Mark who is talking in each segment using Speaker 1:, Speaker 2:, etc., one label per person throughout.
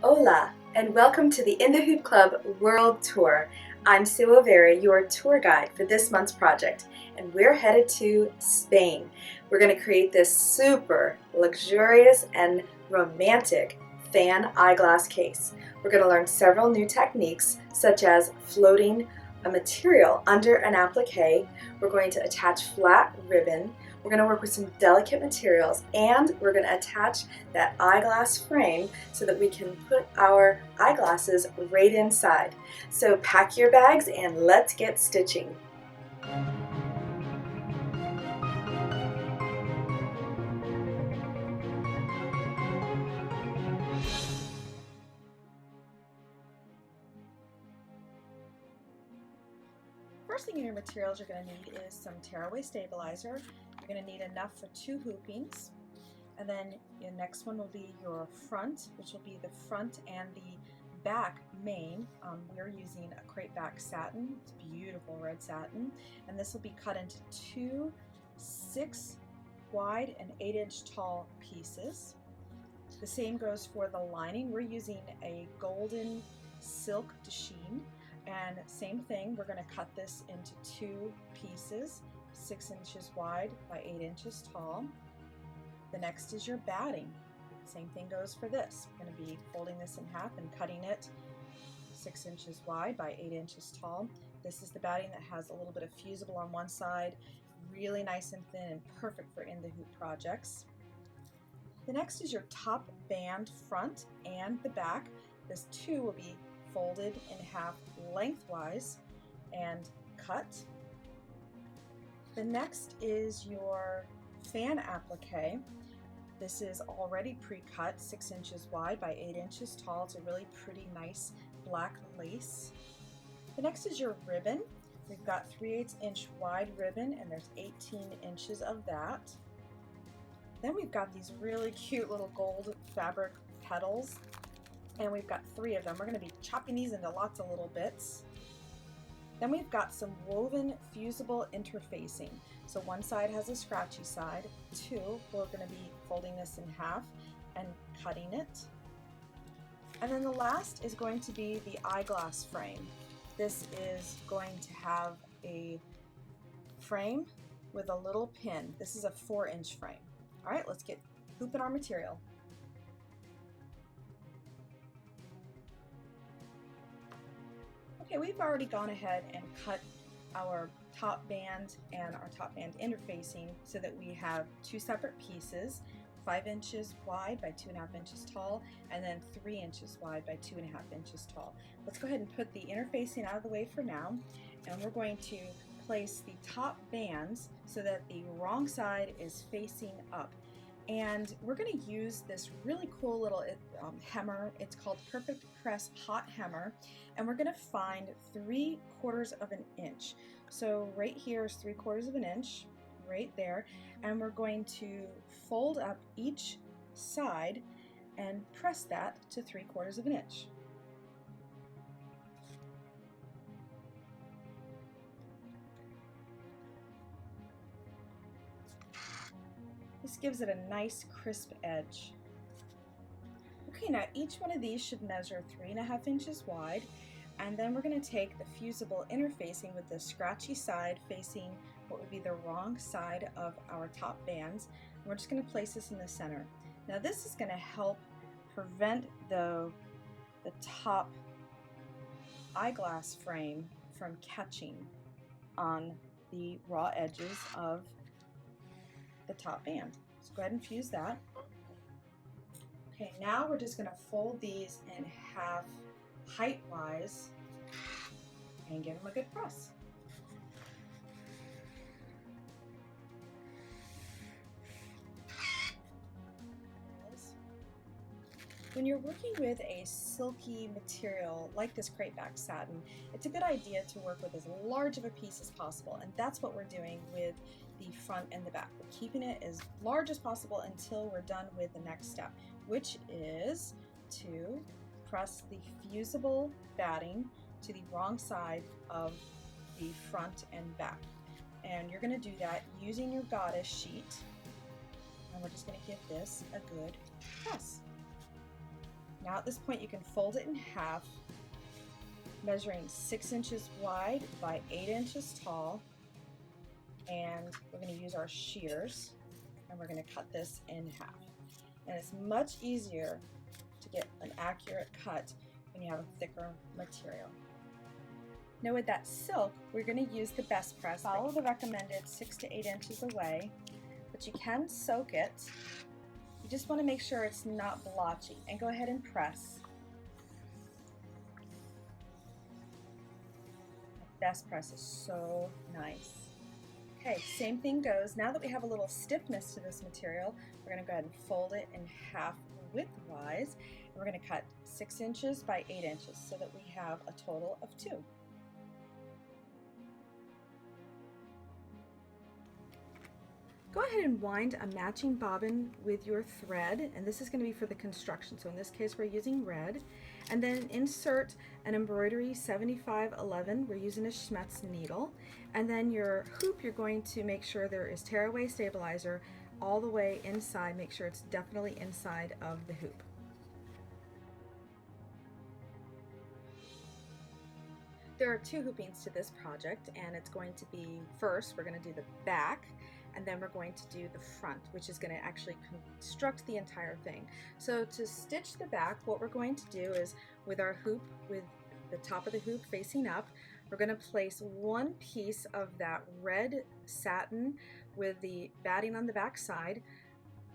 Speaker 1: Hola, and welcome to the In the Hoop Club World Tour. I'm Sue OVery, your tour guide for this month's project, and we're headed to Spain. We're going to create this super luxurious and romantic fan eyeglass case. We're going to learn several new techniques, such as floating a material under an applique. We're going to attach flat ribbon. We're going to work with some delicate materials, and we're going to attach that eyeglass frame so that we can put our eyeglasses right inside. So pack your bags and let's get stitching. First thing in your materials you're going to need is some tearaway stabilizer. You're going to need enough for 2 hoopings. And then the next one will be your front, which will be the front and the back main. We're using a crepe back satin. It's beautiful red satin. And this will be cut into 2 6 wide and 8-inch tall pieces. The same goes for the lining. We're using a golden silk de sheen. And same thing, we're going to cut this into 2 pieces, 6 inches wide by 8 inches tall. The next is your batting. Same thing goes for this. We're going to be folding this in half and cutting it 6 inches wide by 8 inches tall. This is the batting that has a little bit of fusible on one side, really nice and thin and perfect for in the hoop projects. The next is your top band front and the back. This too will be folded in half lengthwise and cut. The next is your fan applique. This is already pre-cut, 6 inches wide by 8 inches tall. It's a really pretty, nice black lace. The next is your ribbon. We've got 3/8 inch wide ribbon, and there's 18 inches of that. Then we've got these really cute little gold fabric petals, and we've got 3 of them. We're going to be chopping these into lots of little bits. Then we've got some woven fusible interfacing. So one side has a scratchy side. 2, we're going to be folding this in half and cutting it. And then the last is going to be the eyeglass frame. This is going to have a frame with a little pin. This is a 4-inch frame. All right, let's get hooping our material. Okay, we've already gone ahead and cut our top band and our top band interfacing so that we have 2 separate pieces, 5 inches wide by 2.5 inches tall, and then 3 inches wide by 2.5 inches tall. Let's go ahead and put the interfacing out of the way for now, and we're going to place the top bands so that the wrong side is facing up. And we're going to use this really cool little hemmer. It's called Perfect Press Hot Hemmer, and we're going to find 3/4 of an inch. So right here is 3/4 of an inch, right there, and we're going to fold up each side and press that to 3/4 of an inch. This gives it a nice crisp edge. Okay, now each one of these should measure 3.5 inches wide, and then we're going to take the fusible interfacing with the scratchy side facing what would be the wrong side of our top bands, and we're just going to place this in the center. Now this is going to help prevent the top eyeglass frame from catching on the raw edges of the top band. So go ahead and fuse that. Okay, now we're just going to fold these in half height-wise and give them a good press. When you're working with a silky material like this crepe back satin, it's a good idea to work with as large of a piece as possible, and that's what we're doing with the front and the back. We're keeping it as large as possible until we're done with the next step, which is to press the fusible batting to the wrong side of the front and back. And you're going to do that using your goddess sheet, and we're just going to give this a good press. Now at this point you can fold it in half, measuring 6 inches wide by 8 inches tall, and we're going to use our shears and we're going to cut this in half. And it's much easier to get an accurate cut when you have a thicker material. Now with that silk, we're going to use the best press. Follow the recommended 6 to 8 inches away, but you can soak it. You just want to make sure it's not blotchy, and go ahead and press. The best press is so nice. Okay, same thing goes. Now that we have a little stiffness to this material, we're going to go ahead and fold it in half widthwise, and we're going to cut 6 inches by 8 inches so that we have a total of 2. Go ahead and wind a matching bobbin with your thread, and this is going to be for the construction, so in this case we're using red. And then insert an embroidery 7511, we're using a Schmetz needle, and then your hoop, you're going to make sure there is tearaway stabilizer all the way inside. Make sure it's definitely inside of the hoop. There are 2 hoopings to this project, and it's going to be, first we're going to do the back, and then we're going to do the front, which is going to actually construct the entire thing. So to stitch the back, what we're going to do is, with our hoop, with the top of the hoop facing up, we're going to place one piece of that red satin with the batting on the back side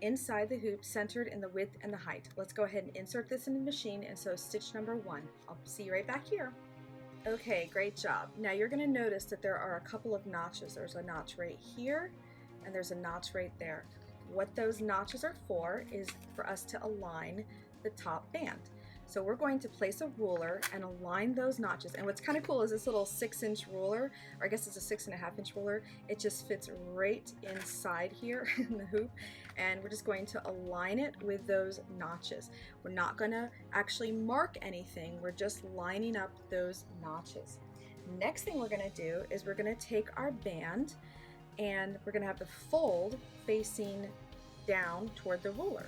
Speaker 1: inside the hoop, centered in the width and the height. Let's go ahead and insert this in the machine, and so stitch number 1. I'll see you right back here. Okay, great job. Now you're going to notice that there are a couple of notches. There's a notch right here, and there's a notch right there. What those notches are for is for us to align the top band. So we're going to place a ruler and align those notches. And what's kind of cool is this little 6-inch ruler, or I guess it's a 6.5-inch ruler, it just fits right inside here in the hoop. And we're just going to align it with those notches. We're not going to actually mark anything, we're just lining up those notches. Next thing we're going to do is we're going to take our band, and we're going to have the fold facing down toward the ruler.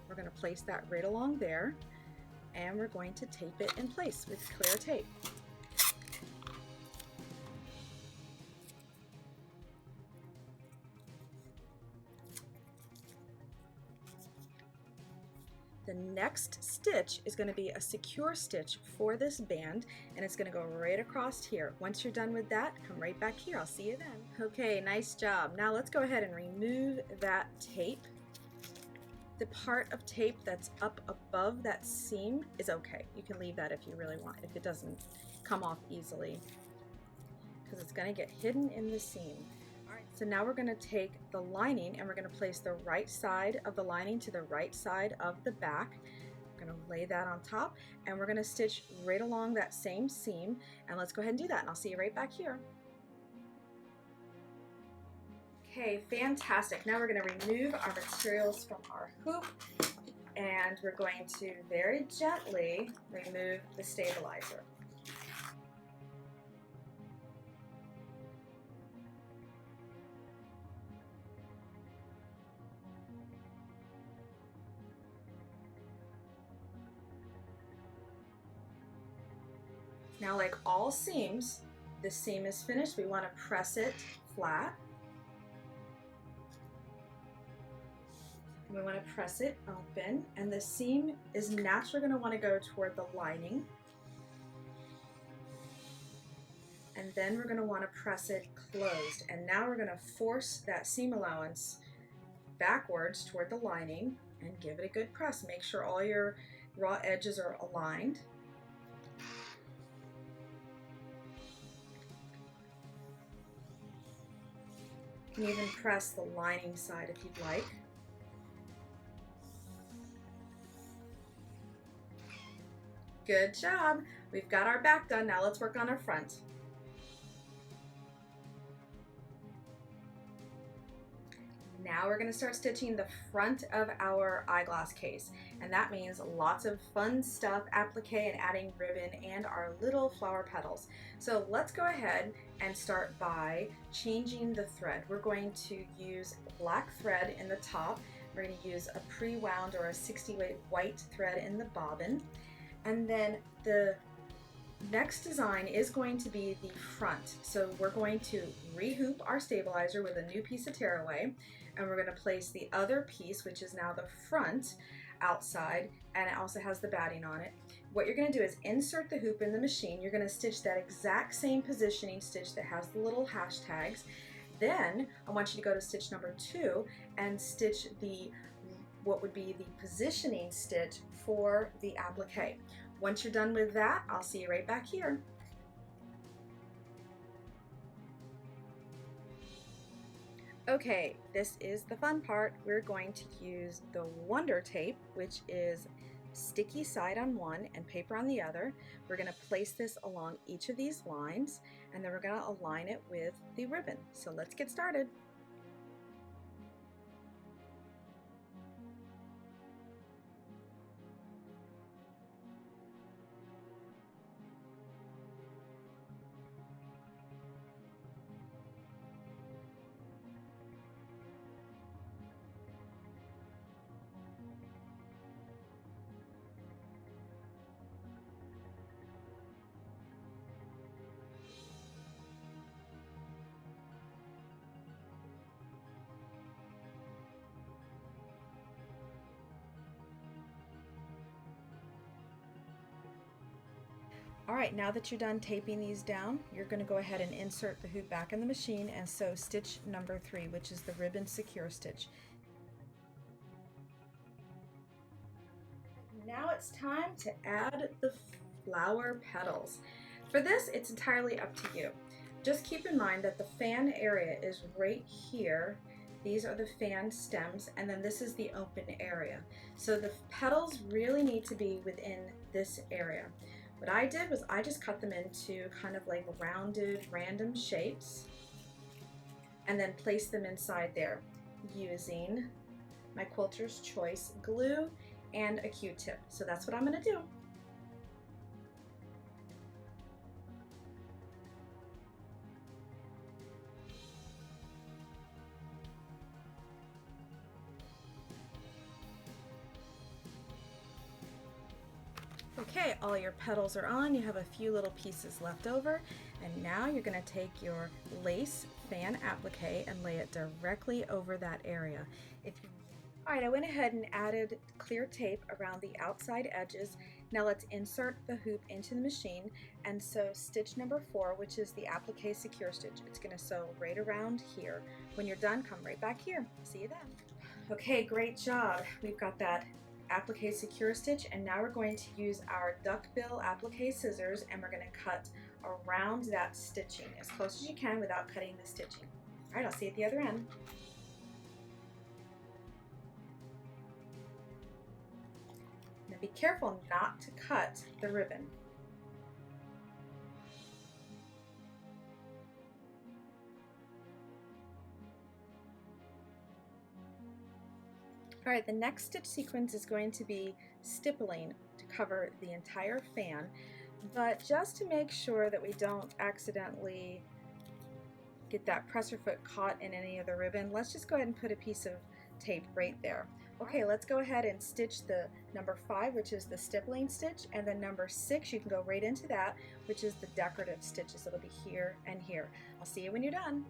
Speaker 1: We're going to place that right along there, and we're going to tape it in place with clear tape. The next stitch is going to be a secure stitch for this band, and it's going to go right across here. Once you're done with that, come right back here. I'll see you then. Okay, nice job. Now let's go ahead and remove that tape. The part of tape that's up above that seam is okay. You can leave that if you really want, if it doesn't come off easily, because it's going to get hidden in the seam. So now we're going to take the lining, and we're going to place the right side of the lining to the right side of the back. We're going to lay that on top, and we're going to stitch right along that same seam. And let's go ahead and do that, and I'll see you right back here. Okay, fantastic. Now we're going to remove our materials from our hoop, and we're going to very gently remove the stabilizer. Now, like all seams, this seam is finished. We want to press it flat. And we want to press it open, and the seam is naturally going to want to go toward the lining. And then we're going to want to press it closed. And now we're going to force that seam allowance backwards toward the lining and give it a good press. Make sure all your raw edges are aligned. You can even press the lining side if you'd like. Good job. We've got our back done. Now let's work on our front. Now we're going to start stitching the front of our eyeglass case, and that means lots of fun stuff, applique and adding ribbon and our little flower petals. So let's go ahead and start by changing the thread. We're going to use black thread in the top, We're going to use a pre-wound or a 60 weight white thread in the bobbin. And then the next design is going to be the front. So we're going to rehoop our stabilizer with a new piece of tearaway, and we're going to place the other piece, which is now the front, outside, and it also has the batting on it. What you're going to do is insert the hoop in the machine. You're going to stitch that exact same positioning stitch that has the little hashtags. Then I want you to go to stitch number 2 and stitch what would be the positioning stitch for the applique. Once you're done with that, I'll see you right back here. Okay, this is the fun part. We're going to use the Wonder Tape, which is sticky side on one and paper on the other. We're going to place this along each of these lines, and then we're going to align it with the ribbon. So let's get started. All right, now that you're done taping these down, you're going to go ahead and insert the hoop back in the machine and sew stitch number 3, which is the ribbon secure stitch. Now it's time to add the flower petals. For this, it's entirely up to you. Just keep in mind that the fan area is right here. These are the fan stems, and then this is the open area. So the petals really need to be within this area. What I did was I just cut them into kind of like rounded, random shapes and then placed them inside there using my Quilter's Choice glue and a Q-tip. So that's what I'm going to do. Okay, all your petals are on. You have a few little pieces left over, and now you're going to take your lace fan applique and lay it directly over that area. All right, I went ahead and added clear tape around the outside edges. Now let's insert the hoop into the machine and sew stitch number 4, which is the applique secure stitch. It's going to sew right around here. When you're done, come right back here. See you then. Okay, great job. We've got that applique secure stitch, and now we're going to use our duckbill applique scissors, and we're going to cut around that stitching as close as you can without cutting the stitching. All right, I'll see you at the other end. Now be careful not to cut the ribbon. All right, the next stitch sequence is going to be stippling to cover the entire fan, but just to make sure that we don't accidentally get that presser foot caught in any of the ribbon, let's just go ahead and put a piece of tape right there. Okay, let's go ahead and stitch the number 5, which is the stippling stitch, and then number 6, you can go right into that, which is the decorative stitches. It'll be here and here. I'll see you when you're done.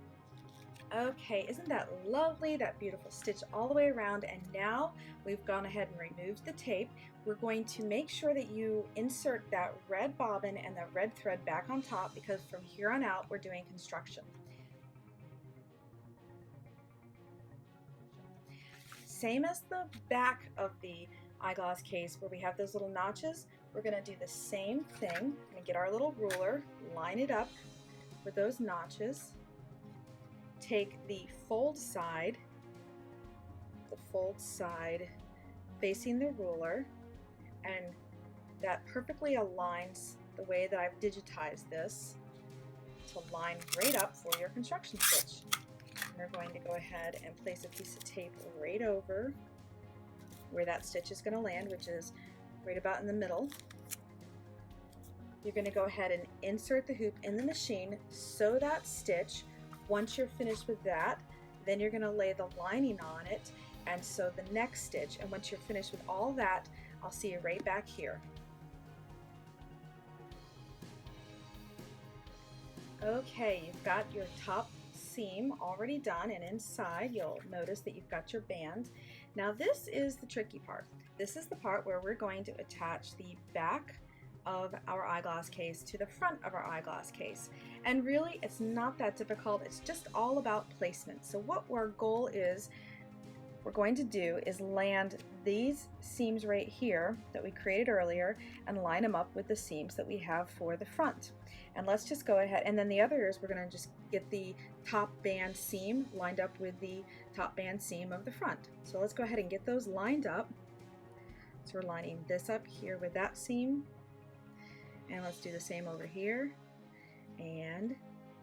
Speaker 1: Okay, isn't that lovely? That beautiful stitch all the way around, and now we've gone ahead and removed the tape. We're going to make sure that you insert that red bobbin and that red thread back on top, because from here on out we're doing construction. Same as the back of the eyeglass case where we have those little notches, we're going to do the same thing. We're going to get our little ruler, line it up with those notches. Take the fold side facing the ruler, and that perfectly aligns the way that I've digitized this to line right up for your construction stitch. And we're going to go ahead and place a piece of tape right over where that stitch is going to land, which is right about in the middle. You're going to go ahead and insert the hoop in the machine, sew that stitch. Once you're finished with that, then you're going to lay the lining on it, and sew the next stitch. And once you're finished with all that, I'll see you right back here. Okay, you've got your top seam already done, and inside you'll notice that you've got your band. Now this is the tricky part. This is the part where we're going to attach the back of our eyeglass case to the front of our eyeglass case. And really, it's not that difficult. It's just all about placement. So what our goal is, we're going to do is land these seams right here that we created earlier and line them up with the seams that we have for the front. And let's just go ahead, and then the other is we're going to just get the top band seam lined up with the top band seam of the front. So let's go ahead and get those lined up. So we're lining this up here with that seam, and let's do the same over here, and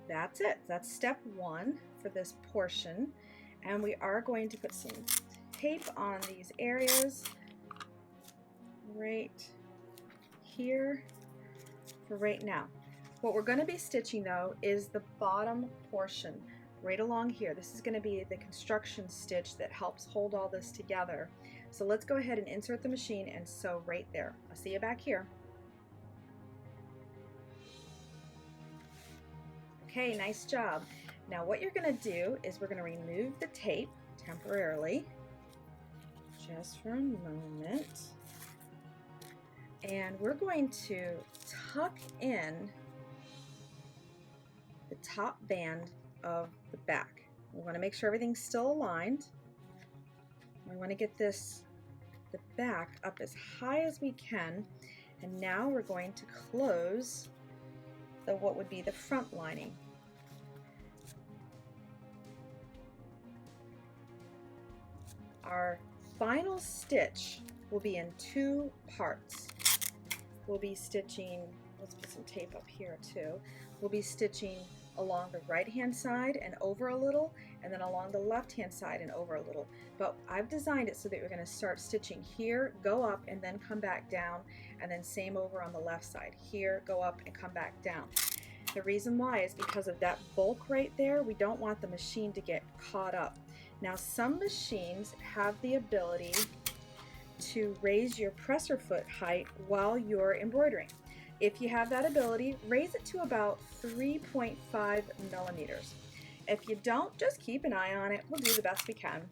Speaker 1: that's it. That's step one for this portion. And we are going to put some tape on these areas right here for right now. What we're going to be stitching though is the bottom portion right along here. This is going to be the construction stitch that helps hold all this together. So let's go ahead and insert the machine and sew right there. I'll see you back here. Okay, nice job. Now what you're going to do is we're going to remove the tape temporarily, just for a moment, and we're going to tuck in the top band of the back. We want to make sure everything's still aligned. We want to get the back up as high as we can, and now we're going to close what would be the front lining. Our final stitch will be in two parts. We'll be stitching, let's put some tape up here too. We'll be stitching along the right hand side and over a little, and then along the left hand side and over a little. But I've designed it so that we're going to start stitching here, go up, and then come back down, and then same over on the left side. Here, go up, and come back down. The reason why is because of that bulk right there. We don't want the machine to get caught up. Now some machines have the ability to raise your presser foot height while you're embroidering. If you have that ability, raise it to about 3.5 millimeters. If you don't, just keep an eye on it. We'll do the best we can.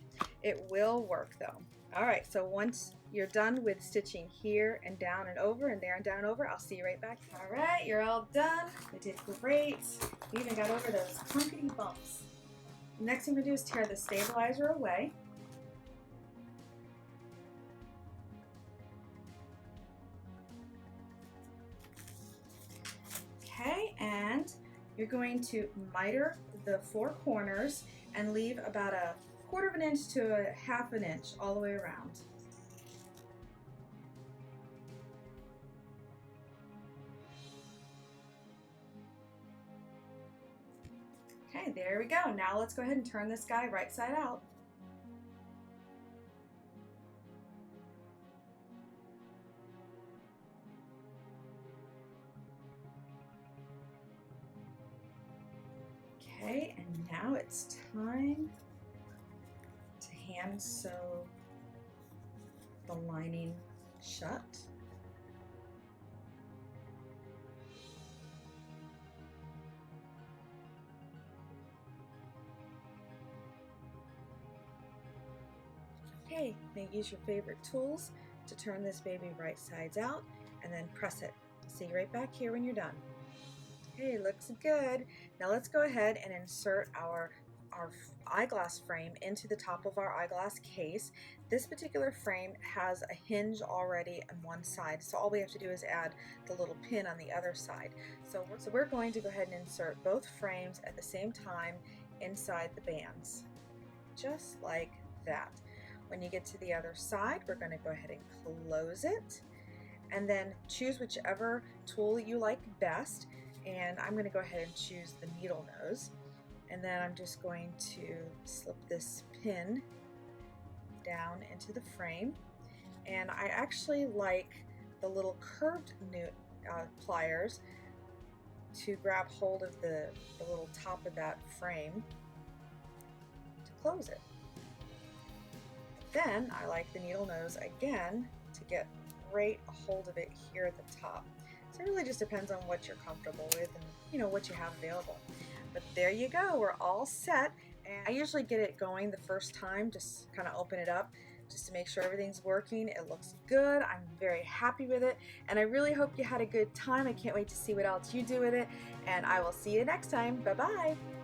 Speaker 1: It will work though. All right, so once you're done with stitching here and down and over and there and down and over, I'll see you right back. All right, you're all done. We did great. We even got over those clunkety bumps. The next thing we do is tear the stabilizer away. Okay, and you're going to miter the four corners and leave about a 1/4 of an inch to a 1/2 an inch all the way around. Okay, there we go. Now let's go ahead and turn this guy right side out. Okay, and now it's time to hand sew the lining shut. Okay, now use your favorite tools to turn this baby right sides out and then press it. See you right back here when you're done. Okay, looks good. Now let's go ahead and insert our eyeglass frame into the top of our eyeglass case. This particular frame has a hinge already on one side, so all we have to do is add the little pin on the other side. So we're going to go ahead and insert both frames at the same time inside the bands, just like that. When you get to the other side, we're going to go ahead and close it, and then choose whichever tool you like best. And I'm going to go ahead and choose the needle nose, and then I'm just going to slip this pin down into the frame. And I actually like the little curved pliers to grab hold of the little top of that frame to close it. then I like the needle nose again to get right a hold of it here at the top. So it really just depends on what you're comfortable with and what you have available. But there you go, we're all set. And I usually get it going the first time, just kind of open it up just to make sure everything's working. It looks good. I'm very happy with it, and I really hope you had a good time. I can't wait to see what else you do with it, and I will see you next time. Bye-bye.